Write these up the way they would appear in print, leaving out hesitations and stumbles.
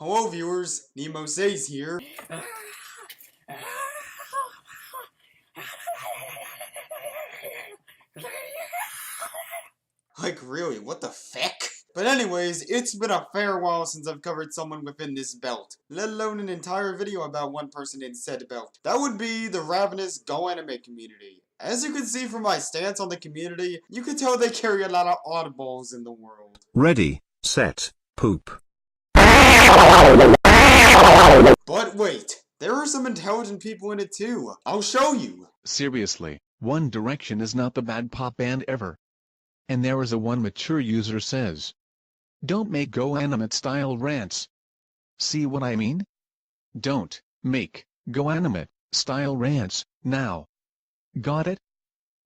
Hello viewers, Nemo Says here. Like really, what the feck? But anyways, it's been a fair while since I've covered someone within this belt, let alone an entire video about one person in said belt. That would be the ravenous GoAnimate community. As you can see from my stance on the community, you can tell they carry a lot of oddballs in the world. Ready, set, poop. But wait, there are some intelligent people in it too. I'll show you. Seriously, One Direction is not the bad pop band ever. And there is a one mature user says, don't make GoAnimate style rants. See what I mean? Don't make GoAnimate style rants now. Got it?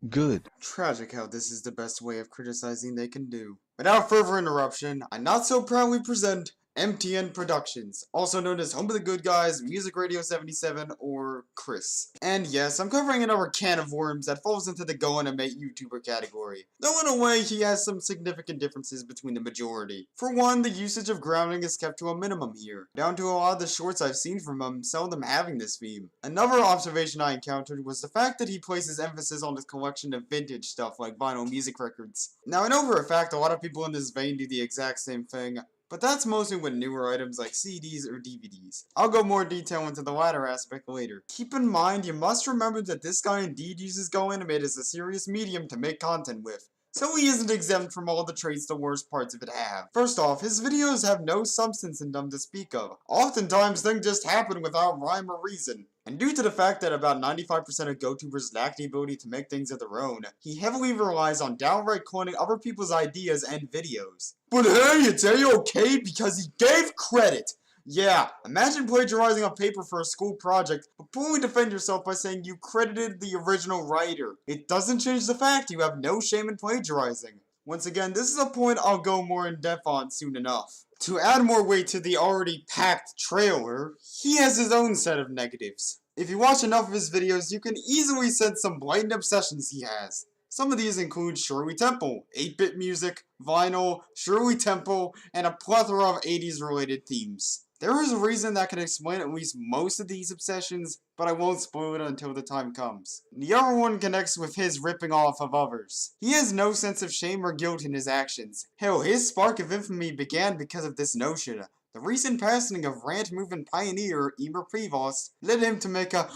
Good. Tragic how this is the best way of criticizing they can do. Without further interruption, I not so proudly present MTN Productions, also known as Home of the Good Guys, Music Radio 77, or Chris. And yes, I'm covering another can of worms that falls into the GoAnimate YouTuber category. Though in a way, he has some significant differences between the majority. For one, the usage of grounding is kept to a minimum here, down to a lot of the shorts I've seen from him seldom having this theme. Another observation I encountered was the fact that he places emphasis on his collection of vintage stuff like vinyl music records. Now I know for a fact a lot of people in this vein do the exact same thing, but that's mostly with newer items like CDs or DVDs. I'll go more detail into the latter aspect later. Keep in mind, you must remember that this guy indeed uses GoAnimate as a serious medium to make content with, so he isn't exempt from all the traits the worst parts of it have. First off, his videos have no substance in them to speak of. Oftentimes, things just happen without rhyme or reason. And due to the fact that about 95% of GoTubers lack the ability to make things of their own, he heavily relies on downright cloning other people's ideas and videos. But hey, it's A-okay because he gave credit! Yeah, imagine plagiarizing a paper for a school project, but fully defend yourself by saying you credited the original writer. It doesn't change the fact you have no shame in plagiarizing. Once again, this is a point I'll go more in depth on soon enough. To add more weight to the already packed trailer, he has his own set of negatives. If you watch enough of his videos, you can easily sense some blatant obsessions he has. Some of these include Shirley Temple, 8-bit music, vinyl, Shirley Temple, and a plethora of 80s related themes. There is a reason that can explain at least most of these obsessions, but I won't spoil it until the time comes. The other one connects with his ripping off of others. He has no sense of shame or guilt in his actions. Hell, his spark of infamy began because of this notion. The recent passing of rant movement pioneer Emer Prevost led him to make a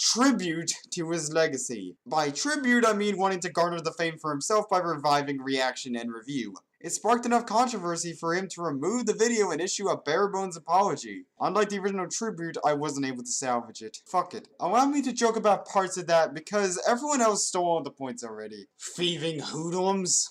tribute to his legacy. By tribute, I mean wanting to garner the fame for himself by reviving reaction and review. It sparked enough controversy for him to remove the video and issue a bare-bones apology. Unlike the original tribute, I wasn't able to salvage it. Fuck it. Allow me to joke about parts of that because everyone else stole all the points already. Thieving hoodlums.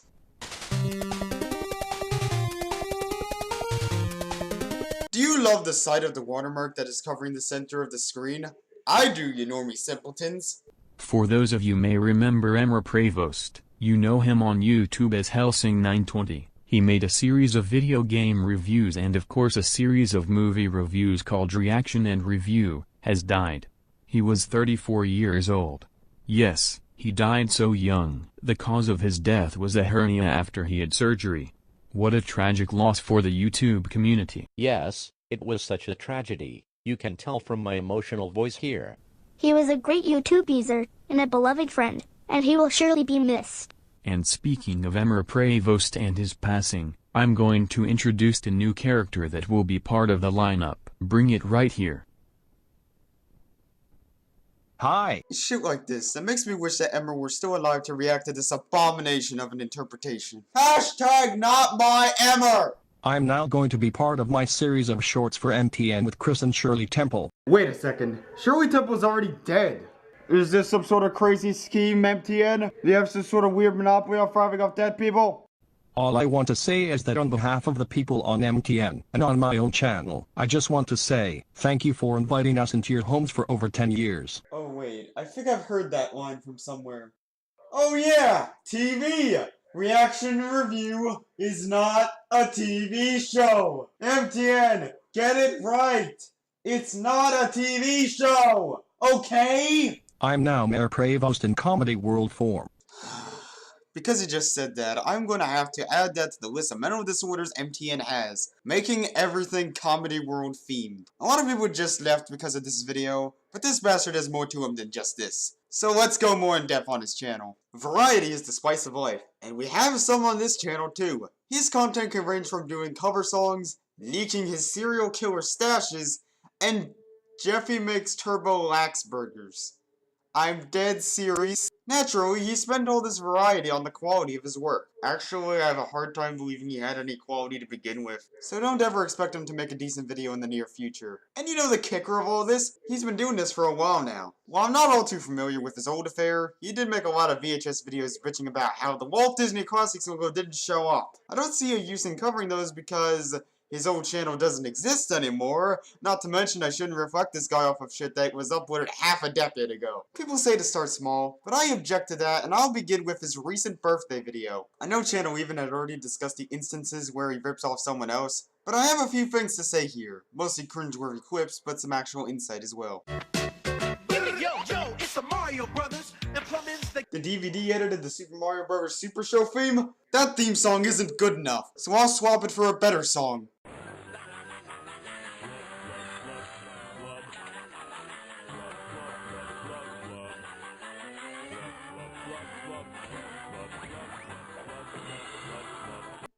Do you love the sight of the watermark that is covering the center of the screen? I do, you normie simpletons. For those of you may remember Emer Prevost, you know him on YouTube as Helsing920. He made a series of video game reviews and of course a series of movie reviews called Reaction and Review, has died. He was 34 years old. Yes, he died so young. The cause of his death was a hernia after he had surgery. What a tragic loss for the YouTube community. Yes, it was such a tragedy. You can tell from my emotional voice here. He was a great YouTube user, and a beloved friend, and he will surely be missed. And speaking of Emer Prevost and his passing, I'm going to introduce a new character that will be part of the lineup. Bring it right here. Hi. Shit like this, that makes me wish that Emer were still alive to react to this abomination of an interpretation. Hashtag not my Emer! I'm now going to be part of my series of shorts for MTN with Chris and Shirley Temple. Wait a second, Shirley Temple's already dead. Is this some sort of crazy scheme, MTN? Do you have some sort of weird monopoly on thriving off dead people? All I want to say is that on behalf of the people on MTN and on my own channel, I just want to say thank you for inviting us into your homes for over 10 years. Oh wait, I think I've heard that line from somewhere. Oh yeah, TV! Reaction Review is not a TV show! MTN, get it right! It's not a TV show! Okay? I'm now Emer Prevost in comedy world form. because he just said that, I'm going to have to add that to the list of mental disorders MTN has, making everything comedy world themed. A lot of people just left because of this video, but this bastard has more to him than just this. So let's go more in depth on his channel. Variety is the spice of life, and we have some on this channel too. His content can range from doing cover songs, leaking his serial killer stashes, and Jeffy makes turbo lax burgers. I'm dead serious. Naturally, he spent all this variety on the quality of his work. Actually, I have a hard time believing he had any quality to begin with, so don't ever expect him to make a decent video in the near future. And you know the kicker of all this? He's been doing this for a while now. While I'm not all too familiar with his old affair, he did make a lot of VHS videos bitching about how the Walt Disney Classics logo didn't show up. I don't see a use in covering those because his old channel doesn't exist anymore, not to mention I shouldn't reflect this guy off of shit that was uploaded half a decade ago. People say to start small, but I object to that, and I'll begin with his recent birthday video. I know channel even had already discussed the instances where he rips off someone else, but I have a few things to say here. Mostly cringeworthy clips, but some actual insight as well. It's the Mario Brothers, and plumbing's The DVD edited the Super Mario Bros. Super Show theme? That theme song isn't good enough, so I'll swap it for a better song.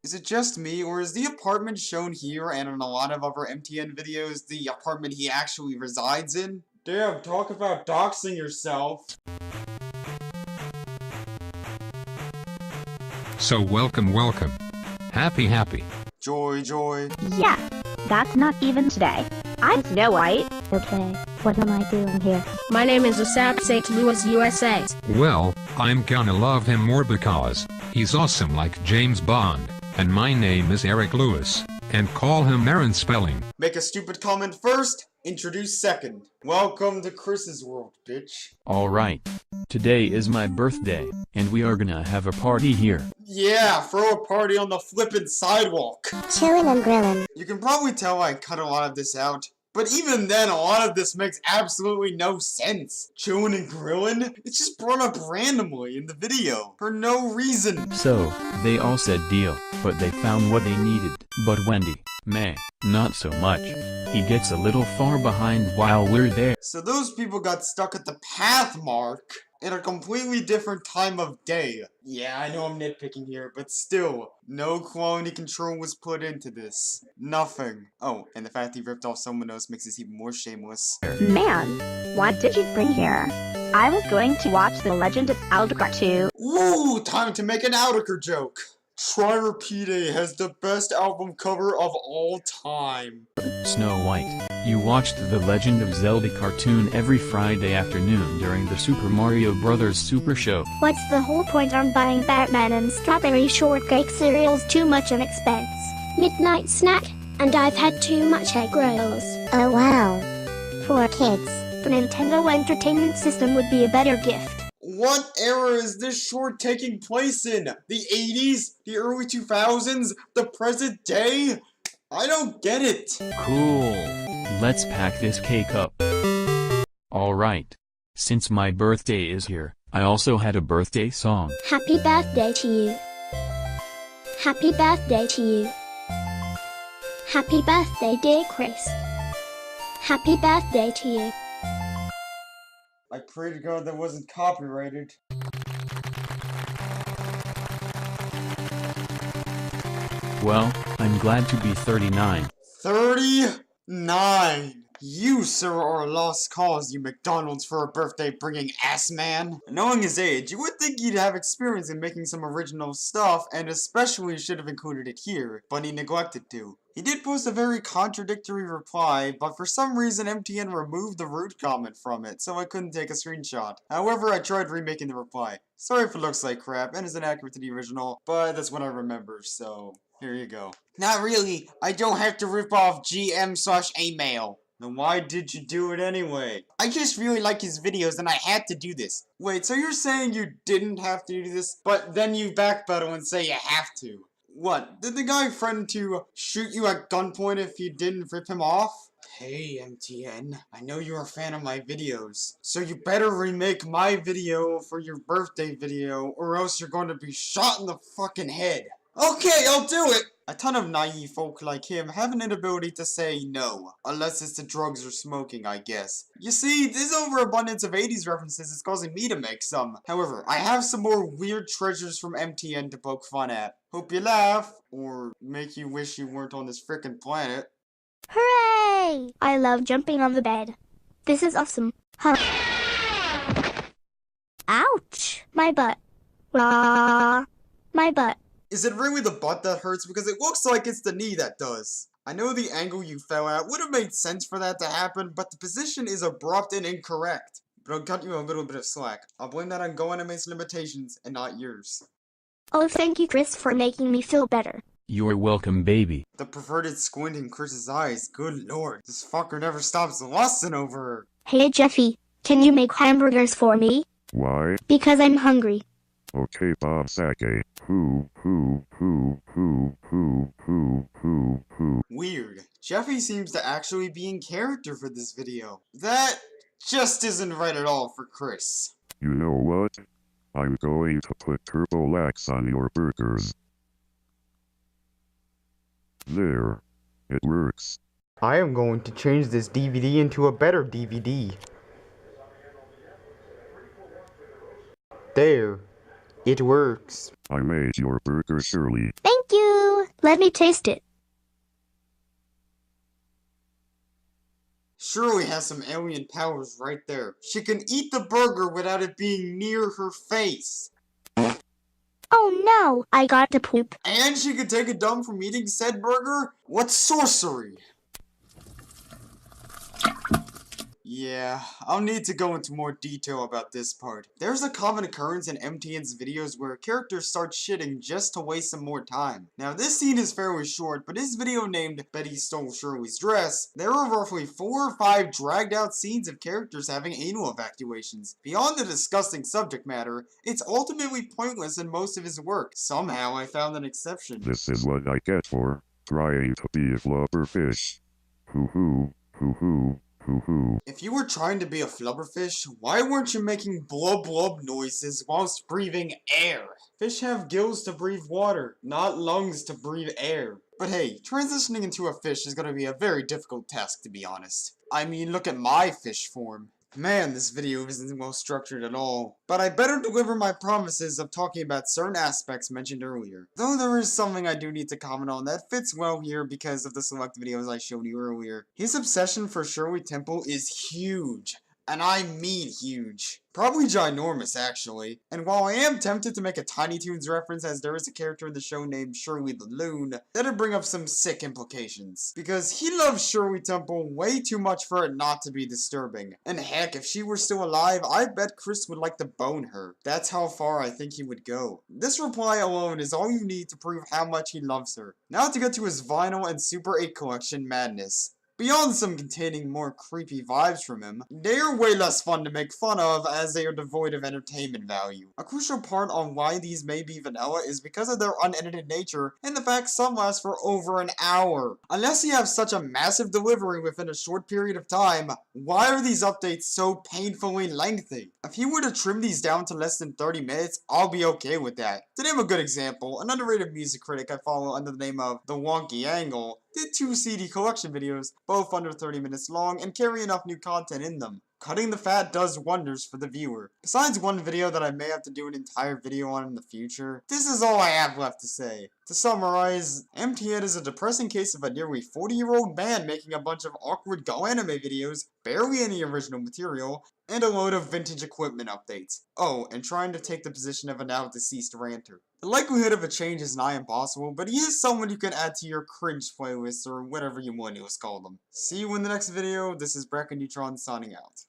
Is it just me, or is the apartment shown here and in a lot of other MTN videos the apartment he actually resides in? Damn, talk about doxing yourself. So welcome. Happy. Joy. Yeah, that's not even today. I'm Snow White. Okay, what am I doing here? My name is Asap St. Louis, USA. Well, I'm gonna love him more because he's awesome like James Bond. And my name is Eric Lewis, and call him Aaron Spelling. Make a stupid comment first, introduce second. Welcome to Chris's world, bitch. Alright. Today is my birthday, and we are gonna have a party here. Yeah, throw a party on the flippin' sidewalk. Chillin' and grillin'. You can probably tell I cut a lot of this out, but even then a lot of this makes absolutely no sense. Chillin' and grillin'? It's just brought up randomly in the video, for no reason. So, they all said deal, but they found what they needed. But Wendy, meh, not so much. He gets a little far behind while we're there. So those people got stuck at the path mark in a completely different time of day. Yeah, I know I'm nitpicking here, but still, no quality control was put into this. Nothing. Oh, and the fact he ripped off someone else makes this even more shameless. Man, what did you bring here? I was going to watch The Legend of Aldecar 2. Ooh, time to make an Aldecar joke. Try Repeat has the best album cover of all time. Snow White, you watched the Legend of Zelda cartoon every Friday afternoon during the Super Mario Bros. Super Show. What's the whole point on buying Batman and strawberry shortcake cereals? Too much an expense. Midnight snack, and I've had too much egg rolls. Oh wow. Poor kids. The Nintendo Entertainment System would be a better gift. What era is this short taking place in? The 80s? The early 2000s? The present day? I don't get it. Cool. Let's pack this cake up. Alright. Since my birthday is here, I also had a birthday song. Happy birthday to you. Happy birthday to you. Happy birthday, dear Chris. Happy birthday to you. I pray to God that wasn't copyrighted. Well, I'm glad to be 39. 39! You, sir, are a lost cause, you McDonald's for a birthday bringing ass man. Knowing his age, you would think he'd have experience in making some original stuff, and especially should have included it here, but he neglected to. He did post a very contradictory reply, but for some reason MTN removed the root comment from it, so I couldn't take a screenshot. However, I tried remaking the reply. Sorry if it looks like crap and is inaccurate to the original, but that's what I remember, so here you go. Not really, I don't have to rip off GM/email. Then why did you do it anyway? I just really like his videos and I had to do this. Wait, so you're saying you didn't have to do this, but then you backpedal and say you have to? What, did the guy threaten to shoot you at gunpoint if you didn't rip him off? Hey MTN, I know you're a fan of my videos, so you better remake my video for your birthday video or else you're going to be shot in the fucking head. Okay, I'll do it! A ton of naive folk like him have an inability to say no, unless it's to drugs or smoking, I guess. You see, this overabundance of 80s references is causing me to make some. However, I have some more weird treasures from MTN to poke fun at. Hope you laugh, or make you wish you weren't on this frickin' planet. Hooray! I love jumping on the bed. This is awesome. Huh. Ouch! My butt. Ah, my butt. Is it really the butt that hurts? Because it looks like it's the knee that does. I know the angle you fell at would have made sense for that to happen, but the position is abrupt and incorrect. But I'll cut you a little bit of slack. I'll blame that on GoAnimate's limitations and not yours. Oh, thank you, Chris, for making me feel better. You're welcome, baby. The perverted squint in Chris's eyes, good lord. This fucker never stops lusting over her. Hey, Jeffy, can you make hamburgers for me? Why? Because I'm hungry. Okay, Bob Saget. Weird. Jeffy seems to actually be in character for this video. That just isn't right at all for Chris. You know what? I'm going to put Turbo Lax on your burgers. There. It works. I am going to change this DVD into a better DVD. There. It works. I made your burger, Shirley. Thank you. Let me taste it. Shirley has some alien powers right there. She can eat the burger without it being near her face. Oh no, I got to poop. And she could take a dump from eating said burger? What sorcery! Yeah, I'll need to go into more detail about this part. There's a common occurrence in MTN's videos where a character starts shitting just to waste some more time. Now this scene is fairly short, but his video named Betty Stole Shirley's Dress, there are roughly 4 or 5 dragged out scenes of characters having anal evacuations. Beyond the disgusting subject matter, it's ultimately pointless in most of his work. Somehow I found an exception. This is what I get for trying to be a flubberfish. Hoo-hoo, hoo-hoo. If you were trying to be a flubberfish, why weren't you making blub blub noises whilst breathing air? Fish have gills to breathe water, not lungs to breathe air. But hey, transitioning into a fish is gonna be a very difficult task, to be honest. I mean, look at my fish form. Man, this video isn't well structured at all. But I better deliver my promises of talking about certain aspects mentioned earlier. Though there is something I do need to comment on that fits well here because of the select videos I showed you earlier. His obsession for Shirley Temple is huge. And I mean huge. Probably ginormous, actually. And while I am tempted to make a Tiny Toons reference as there is a character in the show named Shirley the Loon, that'd bring up some sick implications. Because he loves Shirley Temple way too much for it not to be disturbing. And heck, if she were still alive, I bet Chris would like to bone her. That's how far I think he would go. This reply alone is all you need to prove how much he loves her. Now to get to his vinyl and Super 8 collection madness. Beyond some containing more creepy vibes from him, they are way less fun to make fun of as they are devoid of entertainment value. A crucial part on why these may be vanilla is because of their unedited nature and the fact some last for over an hour. Unless you have such a massive delivery within a short period of time, why are these updates so painfully lengthy? If you were to trim these down to less than 30 minutes, I'll be okay with that. To name a good example, an underrated music critic I follow under the name of The Wonky Angle did 2 CD collection videos, both under 30 minutes long and carry enough new content in them. Cutting the fat does wonders for the viewer. Besides one video that I may have to do an entire video on in the future, this is all I have left to say. To summarize, MTN is a depressing case of a nearly 40-year-old man making a bunch of awkward GoAnimate videos, barely any original material, and a load of vintage equipment updates. Oh, and trying to take the position of a now deceased ranter. The likelihood of a change is nigh impossible, but he is someone you can add to your cringe playlists or whatever you millennials call them. See you in the next video. This is BracketNeutron signing out.